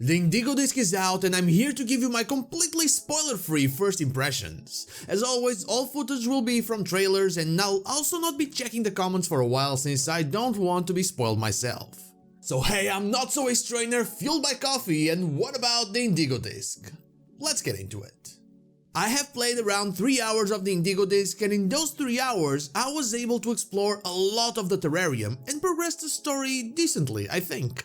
The Indigo disc is out and I'm here to give you my completely spoiler-free first impressions. As always, all footage will be from trailers and I'll also not be checking the comments for a while since I don't want to be spoiled myself. So hey, I'm not so ace trainer fueled by coffee, and what about the Indigo disc? Let's get into it. I have played around 3 hours of the Indigo disc, and in those 3 hours I was able to explore a lot of the terrarium and progress the story decently, I think.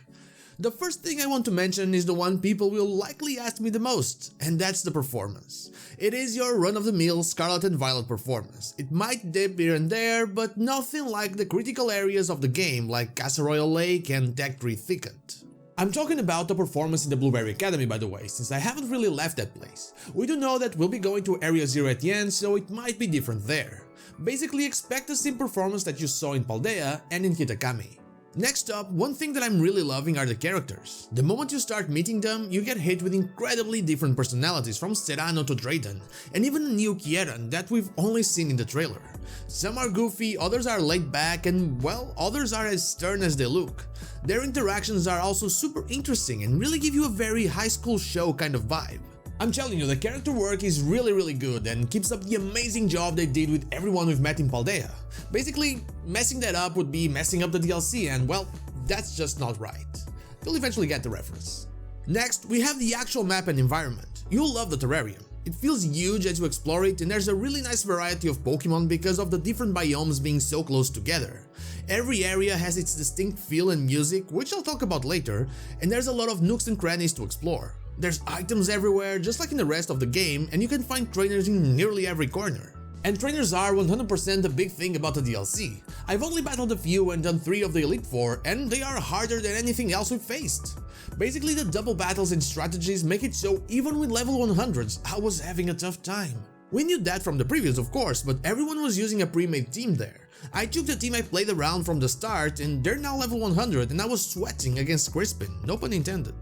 The first thing I want to mention is the one people will likely ask me the most, and that's the performance. It is your run-of-the-mill Scarlet and Violet performance. It might dip here and there, but nothing like the critical areas of the game like Casseroyal Lake and Deck Tree Thicket. I'm talking about the performance in the Blueberry Academy, by the way, since I haven't really left that place. We do know that we'll be going to Area 0 at the end, so it might be different there. Basically, expect the same performance that you saw in Paldea and in Kitakami. Next up, one thing that I'm really loving are the characters. The moment you start meeting them, you get hit with incredibly different personalities from Serrano to Drayton, and even a new Kieran that we've only seen in the trailer. Some are goofy, others are laid back, and well, others are as stern as they look. Their interactions are also super interesting and really give you a very high school show kind of vibe. I'm telling you, the character work is really good and keeps up the amazing job they did with everyone we've met in Paldea. Basically, messing that up would be messing up the DLC, and well, that's just not right. You'll eventually get the reference. Next, we have the actual map and environment. You'll love the terrarium. It feels huge as you explore it, and there's a really nice variety of Pokemon because of the different biomes being so close together. Every area has its distinct feel and music, which I'll talk about later, and there's a lot of nooks and crannies to explore. There's items everywhere, just like in the rest of the game, and you can find trainers in nearly every corner. And trainers are 100% the big thing about the DLC. I've only battled a few and done 3 of the Elite 4, and they are harder than anything else we've faced. Basically, the double battles and strategies make it so even with level 100s, I was having a tough time. We knew that from the previews, of course, but everyone was using a pre-made team there. I took the team I played around from the start, and they're now level 100, and I was sweating against Crispin, no pun intended.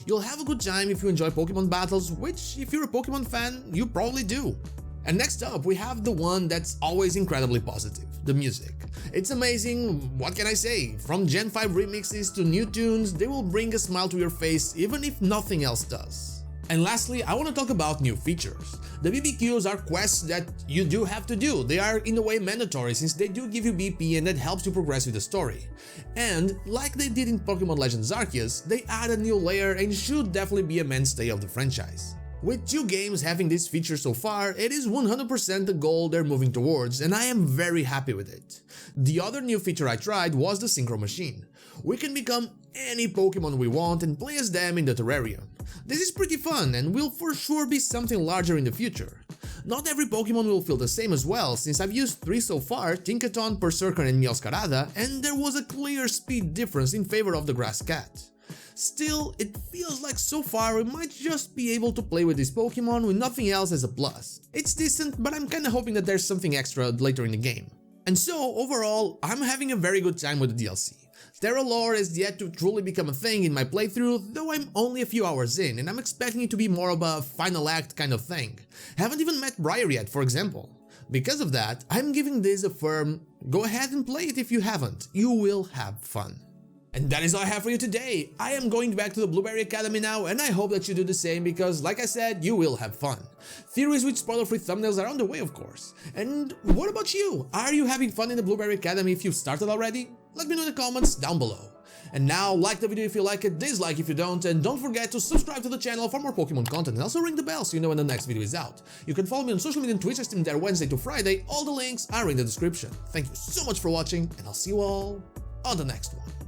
You'll have a good time if you enjoy Pokemon battles, which, if you're a Pokemon fan, you probably do. And next up, we have the one that's always incredibly positive, the music. It's amazing, what can I say? From Gen 5 remixes to new tunes, they will bring a smile to your face even if nothing else does. And lastly, I want to talk about new features. The BBQs are quests that you do have to do. They are in a way mandatory since they do give you BP and that helps you progress with the story. And like they did in Pokemon Legends Arceus, they add a new layer and should definitely be a mainstay of the franchise. With 2 games having this feature so far, it is 100% the goal they're moving towards, and I am very happy with it. The other new feature I tried was the Synchro Machine. We can become any Pokemon we want and play as them in the terrarium. This is pretty fun and will for sure be something larger in the future. Not every Pokemon will feel the same as well, since I've used 3 so far, Tinkaton, Berserker and Meowscarada, and there was a clear speed difference in favor of the Grass Cat. Still, it feels like so far we might just be able to play with this Pokemon with nothing else as a plus. It's decent, but I'm kinda hoping that there's something extra later in the game. And so, overall, I'm having a very good time with the DLC. Terra lore is yet to truly become a thing in my playthrough, though I'm only a few hours in and I'm expecting it to be more of a final act kind of thing. Haven't even met Briar yet, for example. Because of that, I'm giving this a firm, go ahead and play it if you haven't, you will have fun. And that is all I have for you today. I am going back to the Blueberry Academy now, and I hope that you do the same because, like I said, you will have fun. Theories with spoiler-free thumbnails are on the way, of course. And what about you? Are you having fun in the Blueberry Academy if you've started already? Let me know in the comments down below. And now, like the video if you like it, dislike if you don't, and don't forget to subscribe to the channel for more Pokemon content and also ring the bell so you know when the next video is out. You can follow me on social media and Twitch, I stream there Wednesday to Friday, all the links are in the description. Thank you so much for watching, and I'll see you all on the next one.